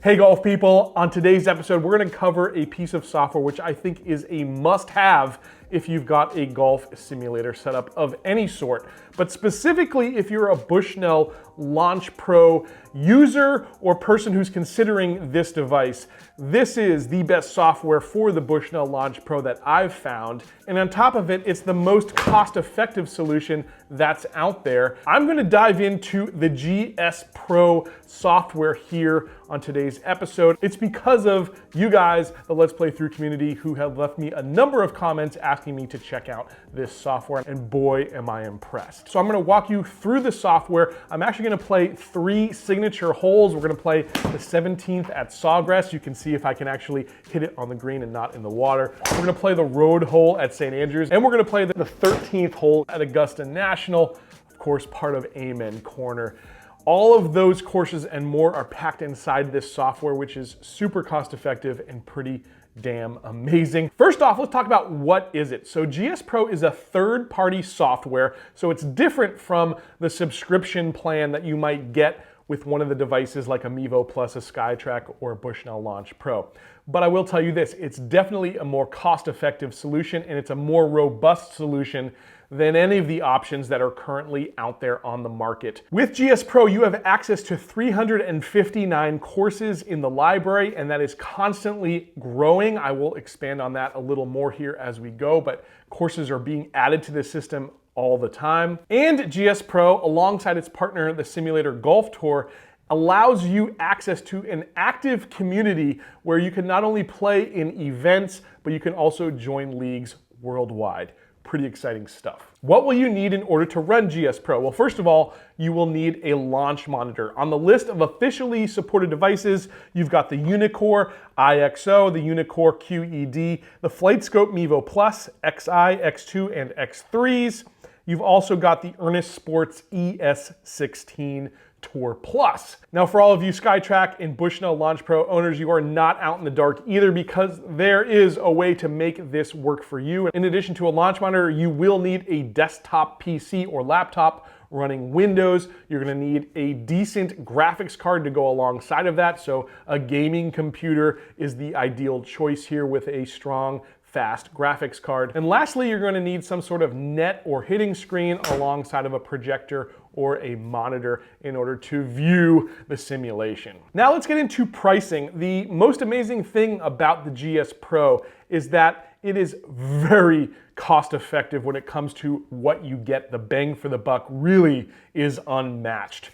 Hey golf people, on today's episode we're going to cover a piece of software which I think is a must-have if you've got a golf simulator setup of any sort, but specifically if you're a Bushnell Launch Pro user or person who's considering this device. This is the best software for the Bushnell Launch Pro that I've found, and on top of it, it's the most cost-effective solution that's out there. I'm going to dive into the gspro software here on today's episode. It's because of you guys, the Let's Play Through community, who have left me a number of comments asking me to check out this software, and boy, am I impressed. So I'm gonna walk you through the software. I'm actually gonna play 3 signature holes. We're gonna play the 17th at Sawgrass. You can see if I can actually hit it on the green and not in the water. We're gonna play the road hole at St. Andrews, and we're gonna play the 13th hole at Augusta National, of course, part of Amen Corner. All of those courses and more are packed inside this software, which is super cost effective and pretty damn amazing. First off, let's talk about what is it. So gspro is a third-party software, so it's different from the subscription plan that you might get with one of the devices like a Mevo Plus, a Skytrak, or a Bushnell Launch Pro. But I will tell you this, it's definitely a more cost-effective solution, and it's a more robust solution than any of the options that are currently out there on the market. With gspro, you have access to 359 courses in the library, and that is constantly growing. I will expand on that a little more here as we go, but courses are being added to the system all the time. And gspro, alongside its partner, the Simulator Golf Tour, allows you access to an active community where you can not only play in events, but you can also join leagues worldwide. Pretty exciting stuff. What will you need in order to run gspro? Well, first of all, you will need a launch monitor. On the list of officially supported devices, you've got the Unicore IXO, the Unicore QED, the FlightScope Mevo Plus, XI, X2, and X3s. You've also got the Earnest Sports ES16 Tour Plus. Now, for all of you Skytrak and Bushnell Launch Pro owners, you are not out in the dark either, because there is a way to make this work for you. In addition to a launch monitor, you will need a desktop PC or laptop running Windows. You're gonna need a decent graphics card to go alongside of that, so a gaming computer is the ideal choice here with a strong, fast graphics card. And lastly, you're going to need some sort of net or hitting screen alongside of a projector or a monitor in order to view the simulation. Now let's get into pricing. The most amazing thing about the gspro is that it is very cost effective when it comes to what you get. The bang for the buck really is unmatched.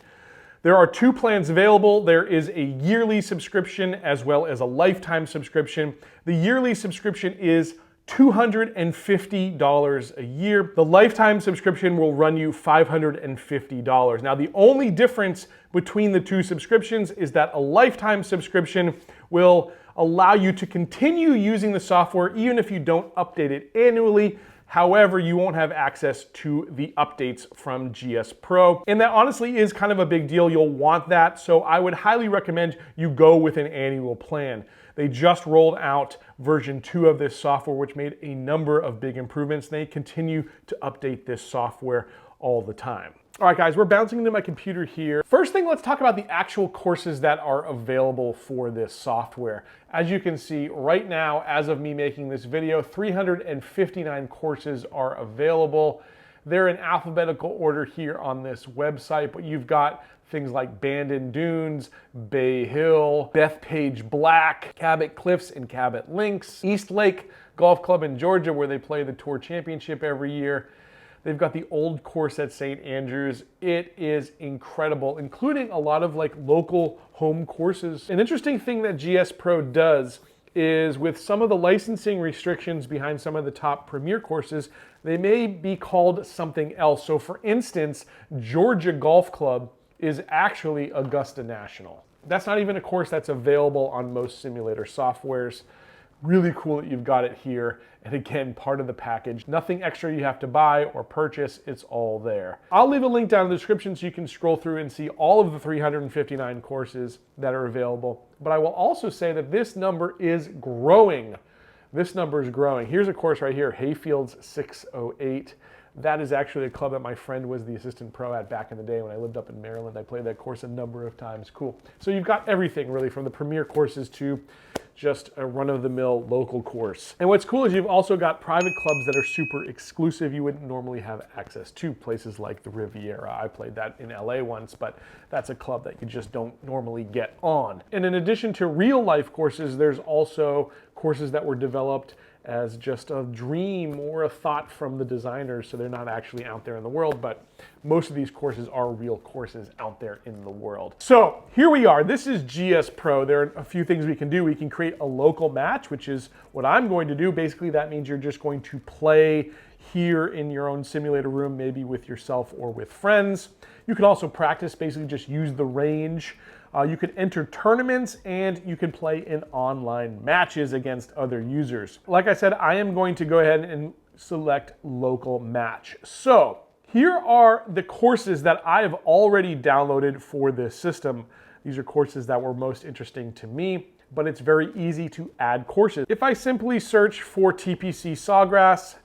There are 2 plans available. There is a yearly subscription as well as a lifetime subscription. The yearly subscription is $250 a year. The lifetime subscription will run you $550. Now, the only difference between the 2 subscriptions is that a lifetime subscription will allow you to continue using the software even if you don't update it annually. However, you won't have access to the updates from gspro. And that honestly is kind of a big deal. You'll want that. So I would highly recommend you go with an annual plan. They just rolled out version 2 of this software, which made a number of big improvements. They continue to update this software all the time. All right, guys, we're bouncing into my computer here. First thing, let's talk about the actual courses that are available for this software. As you can see right now, as of me making this video, 359 courses are available. They're in alphabetical order here on this website, but you've got things like Bandon Dunes, Bay Hill, Bethpage Black, Cabot Cliffs and Cabot Links, East Lake Golf Club in Georgia, where they play the Tour Championship every year. They've got the old course at St. Andrews. It is incredible, including a lot of like local home courses. An interesting thing that gspro does is with some of the licensing restrictions behind some of the top premier courses, they may be called something else. So for instance, Georgia Golf Club is actually Augusta National. That's not even a course that's available on most simulator softwares. Really cool that you've got it here. And again, part of the package. Nothing extra you have to buy or purchase, it's all there. I'll leave a link down in the description so you can scroll through and see all of the 359 courses that are available. But I will also say that this number is growing. This number is growing. Here's a course right here, Hayfields 608. That is actually a club that my friend was the assistant pro at back in the day when I lived up in Maryland. I played that course a number of times. Cool. So you've got everything really, from the premier courses to just a run-of-the-mill local course. And what's cool is you've also got private clubs that are super exclusive. You wouldn't normally have access to places like the Riviera. I played that in LA once, but that's a club that you just don't normally get on. And in addition to real-life courses, there's also courses that were developed as just a dream or a thought from the designers, so they're not actually out there in the world, but most of these courses are real courses out there in the world. So here we are. This is GS Pro. There are a few things we can do. We can create a local match, which is what I'm going to do. Basically, that means you're just going to play here in your own simulator room, maybe with yourself or with friends. You can also practice, basically just use the range. You can enter tournaments, and you can play in online matches against other users. Like I said, I am going to go ahead and select local match. So here are the courses that I have already downloaded for this system. These are courses that were most interesting to me, but it's very easy to add courses. If I simply search for TPC Sawgrass,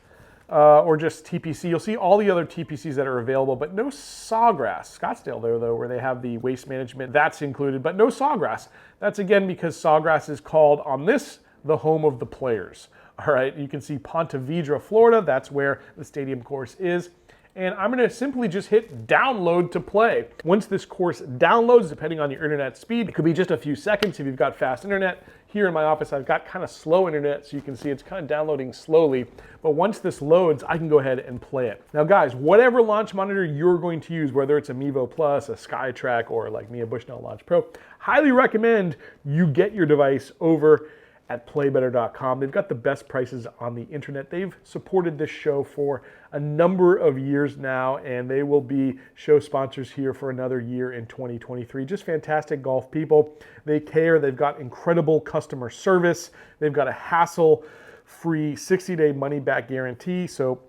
or just TPC, you'll see all the other TPCs that are available, but no Sawgrass. Scottsdale there though, where they have the waste management, that's included, but no Sawgrass. That's again because Sawgrass is called on this the home of the players. All right, you can see Ponte Vedra, Florida. That's where the stadium course is. And I'm gonna simply just hit download to play. Once this course downloads, depending on your internet speed, it could be just a few seconds if you've got fast internet. Here in my office, I've got kind of slow internet, so you can see it's kind of downloading slowly. But once this loads, I can go ahead and play it. Now guys, whatever launch monitor you're going to use, whether it's a Mevo Plus, a Skytrak, or like me, a Bushnell Launch Pro, highly recommend you get your device over at playbetter.com. They've got the best prices on the internet. They've supported this show for a number of years now, and they will be show sponsors here for another year in 2023. Just fantastic golf people. They care. They've got incredible customer service. They've got a hassle-free 60-day money-back guarantee. So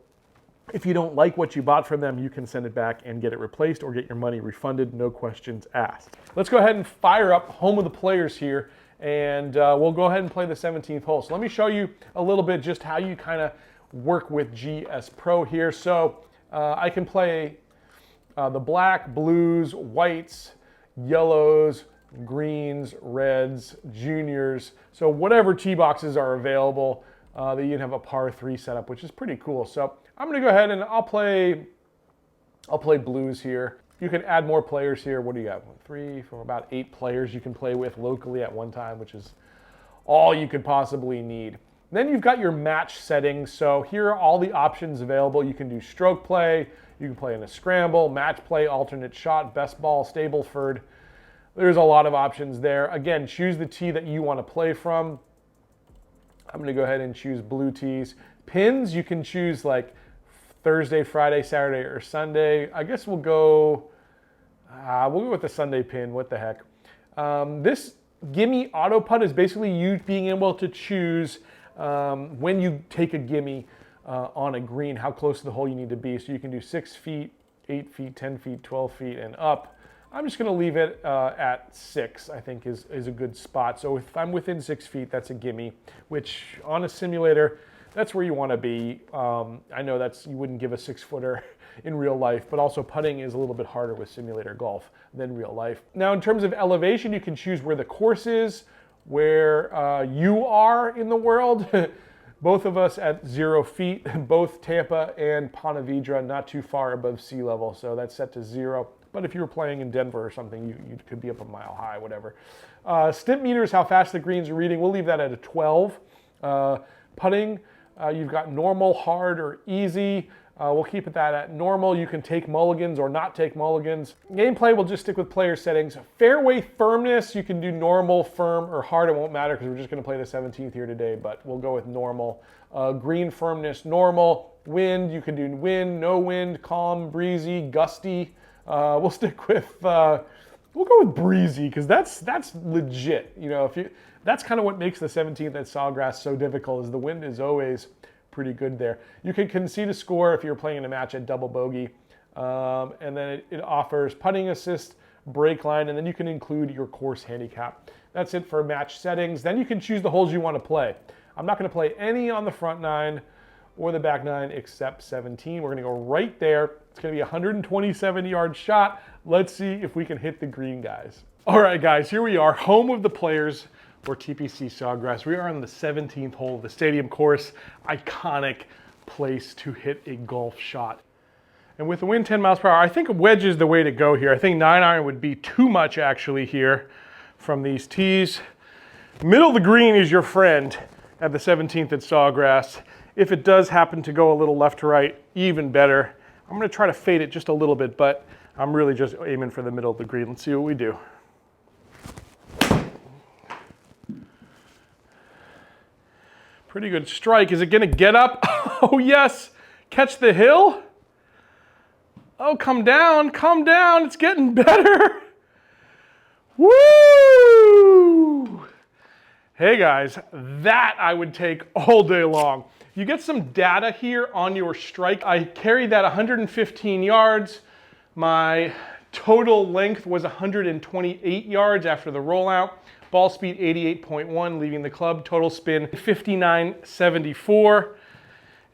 if you don't like what you bought from them, you can send it back and get it replaced or get your money refunded, no questions asked. Let's go ahead and fire up Home of the Players here, and we'll go ahead and play the 17th hole. So let me show you a little bit just how you kind of work with GS Pro here. So I can play the black, blues, whites, yellows, greens, reds, juniors. So whatever tee boxes are available, that you can have a par 3 setup, which is pretty cool. So I'm gonna go ahead and I'll play blues here. You can add more players here. What do you got? 3 from about 8 players you can play with locally at one time, which is all you could possibly need. Then you've got your match settings. So here are all the options available. You can do stroke play, you can play in a scramble, match play, alternate shot, best ball, Stableford. There's a lot of options there. Again, choose the tee that you want to play from. I'm gonna go ahead and choose blue tees. Pins, you can choose like Thursday, Friday, Saturday, or Sunday. I guess we'll go with the Sunday pin. What the heck? This gimme auto putt is basically you being able to choose when you take a gimme on a green, how close to the hole you need to be. So you can do 6 feet, 8 feet, 10 feet, 12 feet, and up. I'm just gonna leave it at 6, I think is a good spot. So if I'm within 6 feet, that's a gimme, which on a simulator, that's where you want to be. I know you wouldn't give a 6-footer in real life, but also putting is a little bit harder with simulator golf than real life. Now, in terms of elevation, you can choose where the course is, where you are in the world. Both of us at 0 feet, both Tampa and Ponte Vedra, not too far above sea level, so that's set to 0. But if you were playing in Denver or something, you could be up a mile high, whatever. Stimp meter is how fast the greens are reading. We'll leave that at a 12. Putting, you've got normal, hard, or easy. We'll keep it that at normal. You can take mulligans or not take mulligans. Gameplay, we'll just stick with player settings. Fairway firmness, you can do normal, firm, or hard. It won't matter because we're just going to play the 17th here today, but we'll go with normal. Green firmness, normal. Wind, you can do wind, no wind, calm, breezy, gusty. We'll stick with, we'll go with breezy because that's legit. You know, that's kind of what makes the 17th at Sawgrass so difficult, is the wind is always pretty good there. You can concede a score if you're playing in a match at double bogey, and then it offers putting assist, break line, and then you can include your course handicap. That's it for match settings. Then you can choose the holes you want to play. I'm not going to play any on the front 9 or the back nine except 17. We're gonna go right there. It's gonna be a 127-yard shot. Let's see if we can hit the green, guys. All right, guys, here we are, home of the players for TPC Sawgrass. We are on the 17th hole of the stadium course. Iconic place to hit a golf shot. And with the wind 10 miles per hour, I think a wedge is the way to go here. I think 9-iron would be too much actually here from these tees. Middle of the green is your friend at the 17th at Sawgrass. If it does happen to go a little left to right, even better. I'm gonna try to fade it just a little bit, but I'm really just aiming for the middle of the green. Let's see what we do. Pretty good strike. Is it gonna get up? Oh yes, catch the hill. Oh, come down, it's getting better. Woo! Hey guys, that I would take all day long. You get some data here on your strike. I carried that 115 yards. My total length was 128 yards after the rollout. Ball speed 88.1 leaving the club. Total spin 59.74.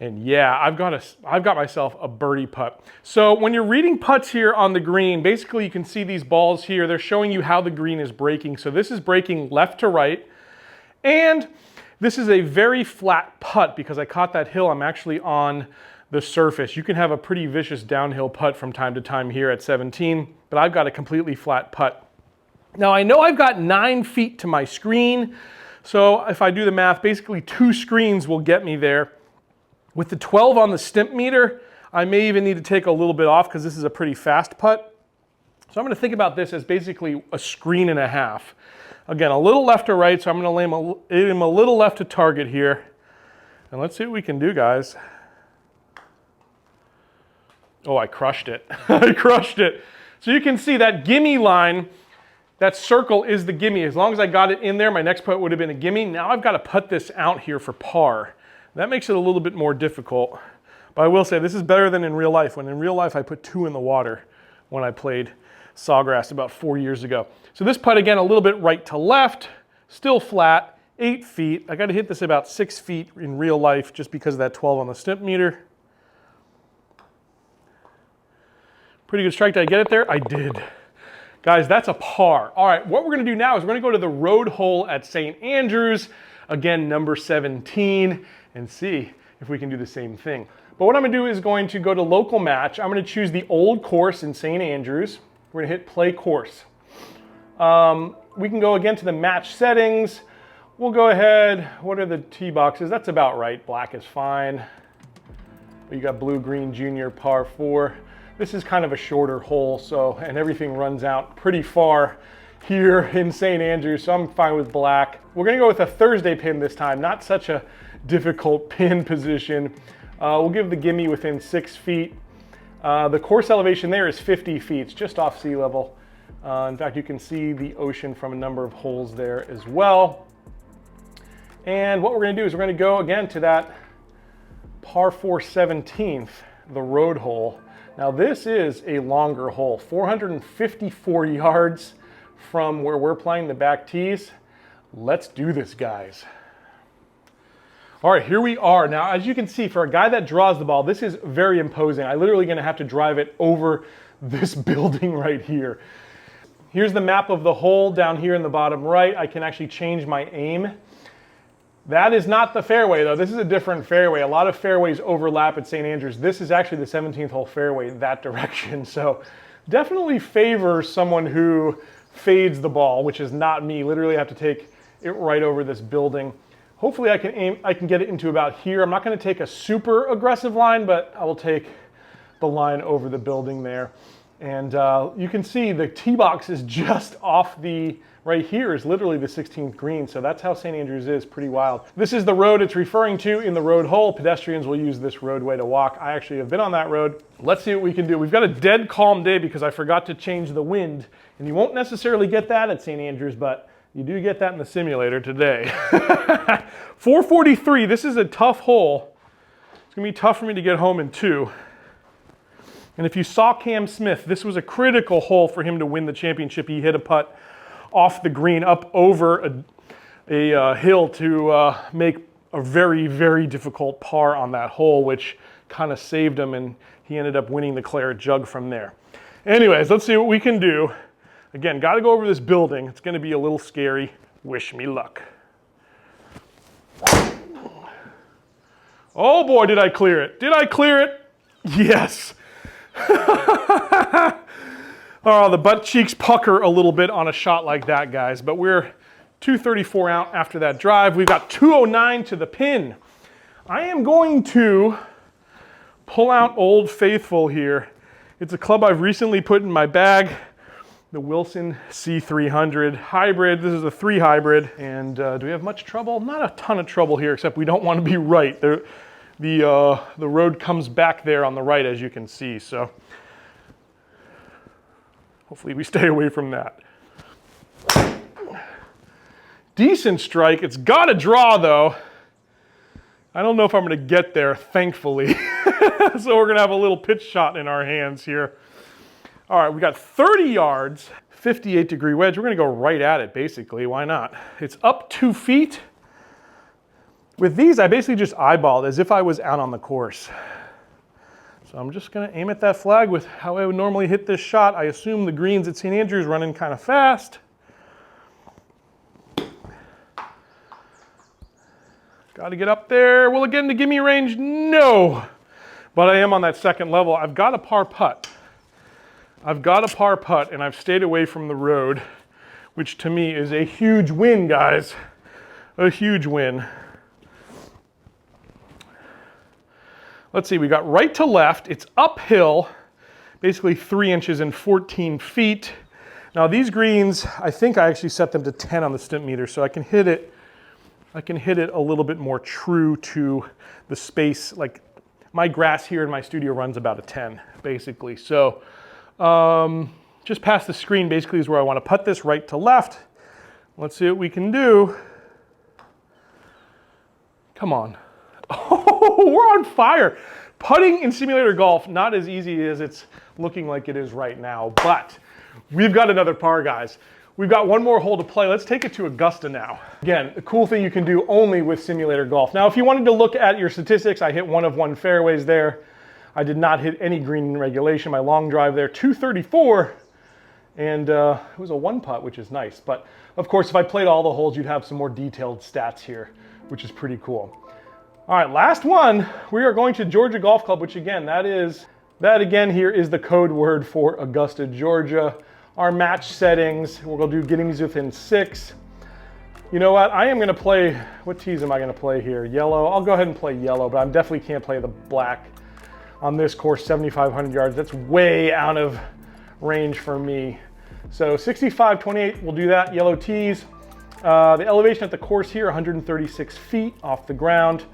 And yeah, I've got myself a birdie putt. So when you're reading putts here on the green, basically you can see these balls here. They're showing you how the green is breaking. So this is breaking left to right. And this is a very flat putt because I caught that hill. I'm actually on the surface. You can have a pretty vicious downhill putt from time to time here at 17, but I've got a completely flat putt. Now I know I've got 9 feet to my screen. So if I do the math, basically 2 screens will get me there. With the 12 on the stimp meter, I may even need to take a little bit off because this is a pretty fast putt. So I'm going to think about this as basically a screen and a half. Again, a little left to right, so I'm going to aim a little left to target here. And let's see what we can do, guys. Oh, I crushed it. I crushed it. So you can see that gimme line, that circle is the gimme. As long as I got it in there, my next putt would have been a gimme. Now I've got to putt this out here for par. That makes it a little bit more difficult. But I will say this is better than in real life. When in real life I put 2 in the water when I played Sawgrass about 4 years ago. So this putt again a little bit right to left, still flat, 8 feet. I got to hit this about 6 feet in real life just because of that 12 on the stimp meter. Pretty good strike. Did I get it there? I did. Guys, that's a par. All right, what we're going to do now is we're going to go to the road hole at St. Andrews, again number 17. And see if we can do the same thing. But what I'm gonna do is going to go to local match. I'm gonna choose the old course in St. Andrews. We're gonna hit play course. We can go again to the match settings. We'll go ahead, what are the tee boxes? That's about right, black is fine. You got blue, green, junior, par 4. This is kind of a shorter hole, so, and everything runs out pretty far here in St. Andrews, so I'm fine with black. We're gonna go with a Thursday pin this time, not such a difficult pin position. We'll give the gimme within 6 feet. The course elevation there is 50 feet, it's just off sea level. In fact, you can see the ocean from a number of holes there as well. And what we're gonna do is we're gonna go again to that par 4 17th, the road hole. Now this is a longer hole, 454 yards from where we're playing the back tees. Let's do this, guys. All right, here we are. Now, as you can see, for a guy that draws the ball, this is very imposing. I'm literally gonna have to drive it over this building right here. Here's the map of the hole down here in the bottom right. I can actually change my aim. That is not the fairway though. This is a different fairway. A lot of fairways overlap at St. Andrews. This is actually the 17th hole fairway that direction. So definitely favors someone who fades the ball, which is not me. Literally I have to take it right over this building. Hopefully I can get it into about here. I'm not gonna take a super aggressive line, but I will take the line over the building there. And you can see the tee box is just off the, right here is literally the 16th green. So that's how St. Andrews is, pretty wild. This is the road it's referring to in the road hole. Pedestrians will use this roadway to walk. I actually have been on that road. Let's see what we can do. We've got a dead calm day because I forgot to change the wind. And you won't necessarily get that at St. Andrews, but you do get that in the simulator today. 443, this is a tough hole. It's gonna be tough for me to get home in 2. And if you saw Cam Smith, this was a critical hole for him to win the championship. He hit a putt off the green up over a hill to make a very, very difficult par on that hole, which kind of saved him, and he ended up winning the claret jug from there. Anyways, let's see what we can do. Again, got to go over this building. It's going to be a little scary. Wish me luck. Oh boy, did I clear it. Did I clear it? Yes. Oh, the butt cheeks pucker a little bit on a shot like that, guys, but we're 234 out after that drive. We've got 209 to the pin. I am going to pull out Old Faithful here. It's a club I've recently put in my bag, the Wilson C300 hybrid. This is a 3 hybrid, and do we have much trouble? Not a ton of trouble here, except we don't want to be right. The road comes back there on the right, as you can see, so hopefully we stay away from that. Decent strike. It's got to draw, though. I don't know if I'm going to get there, thankfully. So we're going to have a little pitch shot in our hands here. All right, we got 30 yards, 58-degree wedge. We're going to go right at it, basically. Why not? It's up 2 feet. With these, I basically just eyeballed as if I was out on the course. So I'm just going to aim at that flag with how I would normally hit this shot. I assume the greens at St. Andrews running kind of fast. Got to get up there. Will it get into gimme range? No. But I am on that second level. I've got a par putt. I've got a par putt, and I've stayed away from the road, which to me is a huge win, guys. A huge win. Let's see, we got right to left. It's uphill, basically 3 inches and 14 feet. Now these greens, I think I actually set them to 10 on the stimp meter, so I can hit it a little bit more true to the space. Like my grass here in my studio runs about a 10, basically. So just past the screen basically is where I want to putt this right to left. Let's see what we can do. Come on. Oh, we're on fire. Putting in simulator golf, not as easy as it's looking like it is right now, but we've got another par, guys. We've got one more hole to play. Let's take it to Augusta now. Again, a cool thing you can do only with simulator golf. Now, if you wanted to look at your statistics, I hit 1 of 1 fairways there. I did not hit any green in regulation. My long drive there, 234, and it was a 1 putt, which is nice. But of course, if I played all the holes, you'd have some more detailed stats here, which is pretty cool. All right, last one. We are going to Georgia Golf Club, which again, that again here is the code word for Augusta, Georgia. Our match settings, we're gonna do getting these within 6. You know what, I am gonna play, what tees am I gonna play here? Yellow, I'll go ahead and play yellow, but I definitely can't play the black on this course, 7,500 yards. That's way out of range for me. So 65, 28, we'll do that, yellow tees. The elevation at the course here, 136 feet off the ground.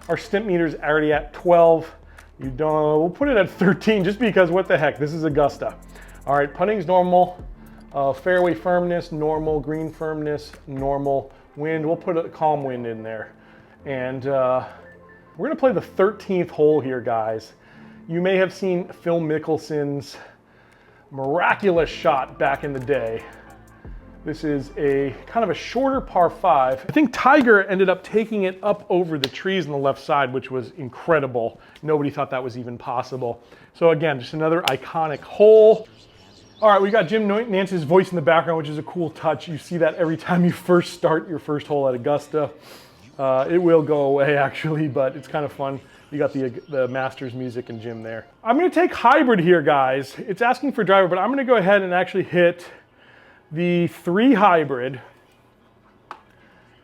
Our stimp meter's already at 12. We'll put it at 13 just because what the heck, this is Augusta. All right, putting's normal. Fairway firmness, normal. Green firmness, normal. Wind, we'll put a calm wind in there. And we're gonna play the 13th hole here, guys. You may have seen Phil Mickelson's miraculous shot back in the day. This is a kind of a shorter par 5. I think Tiger ended up taking it up over the trees on the left side, which was incredible. Nobody thought that was even possible. So again, just another iconic hole. All right, we got Jim Nance's voice in the background, which is a cool touch. You see that every time you first start your first hole at Augusta. It will go away actually, but it's kind of fun. You got the Masters music and Jim there. I'm gonna take hybrid here, guys. It's asking for driver, but I'm gonna go ahead and actually hit the 3 hybrid,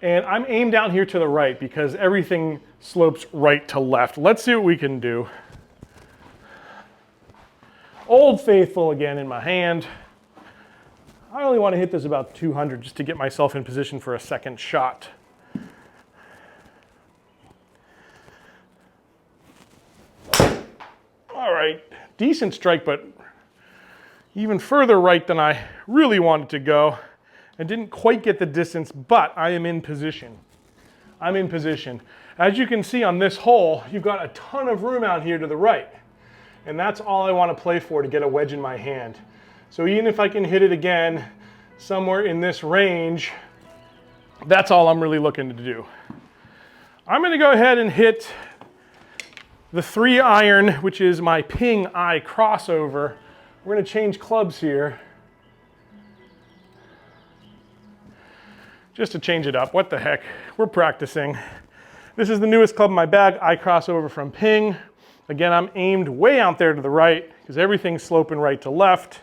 and I'm aimed down here to the right because everything slopes right to left. Let's see what we can do. Old Faithful again in my hand. I only want to hit this about 200 just to get myself in position for a second shot. All right, decent strike, but even further right than I really wanted to go. I didn't quite get the distance, but I am in position. I'm in position. As you can see on this hole, you've got a ton of room out here to the right. And that's all I want to play for to get a wedge in my hand. So even if I can hit it again somewhere in this range, that's all I'm really looking to do. I'm gonna go ahead and hit the 3-iron, which is my Ping Eye crossover. We're gonna change clubs here. Just to change it up, what the heck, we're practicing. This is the newest club in my bag, Eye crossover from Ping. Again, I'm aimed way out there to the right because everything's sloping right to left.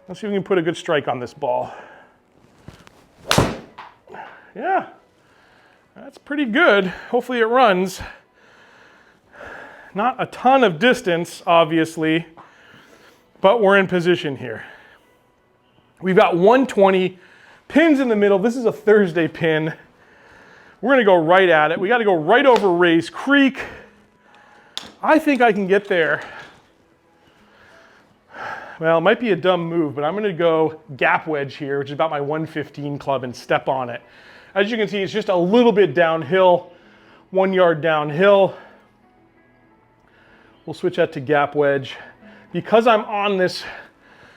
Let's see if we can put a good strike on this ball. Yeah, that's pretty good. Hopefully it runs. Not a ton of distance, obviously, but we're in position here. We've got 120 pins in the middle. This is a Thursday pin. We're gonna go right at it. We gotta go right over Rays Creek. I think I can get there. Well, it might be a dumb move, but I'm gonna go gap wedge here, which is about my 115 club, and step on it. As you can see, it's just a little bit downhill, 1 yard downhill. We'll switch that to gap wedge. Because I'm on this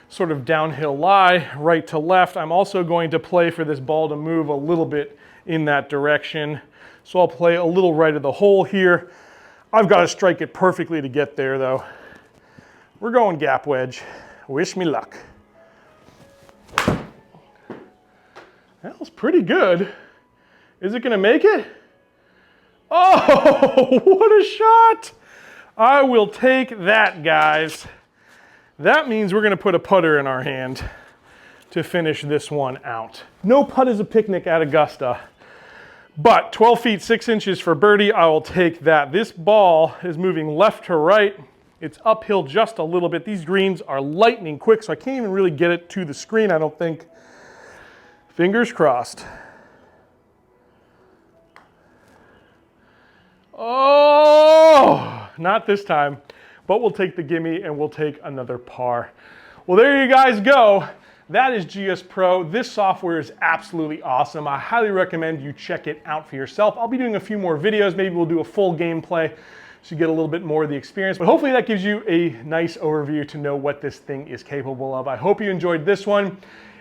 sort of downhill lie, right to left, I'm also going to play for this ball to move a little bit in that direction. So I'll play a little right of the hole here. I've got to strike it perfectly to get there though. We're going gap wedge. Wish me luck. That was pretty good. Is it gonna make it? Oh, what a shot! I will take that, guys. That means we're gonna put a putter in our hand to finish this one out. No putt is a picnic at Augusta, but 12 feet 6 inches for birdie, I will take that. This ball is moving left to right. It's uphill just a little bit. These greens are lightning quick, so I can't even really get it to the screen, I don't think. Fingers crossed. Oh, not this time, but we'll take the gimme and we'll take another par. Well, there you guys go. That is gspro. This software is absolutely awesome. I highly recommend you check it out for yourself. I'll be doing a few more videos. Maybe we'll do a full gameplay so you get a little bit more of the experience. But hopefully that gives you a nice overview to know what this thing is capable of. I hope you enjoyed this one.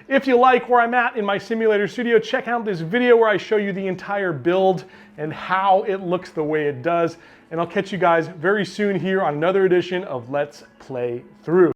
If you like where I'm at in my simulator studio, check out this video where I show you the entire build and how it looks the way it does. And I'll catch you guys very soon here on another edition of Let's Play Through.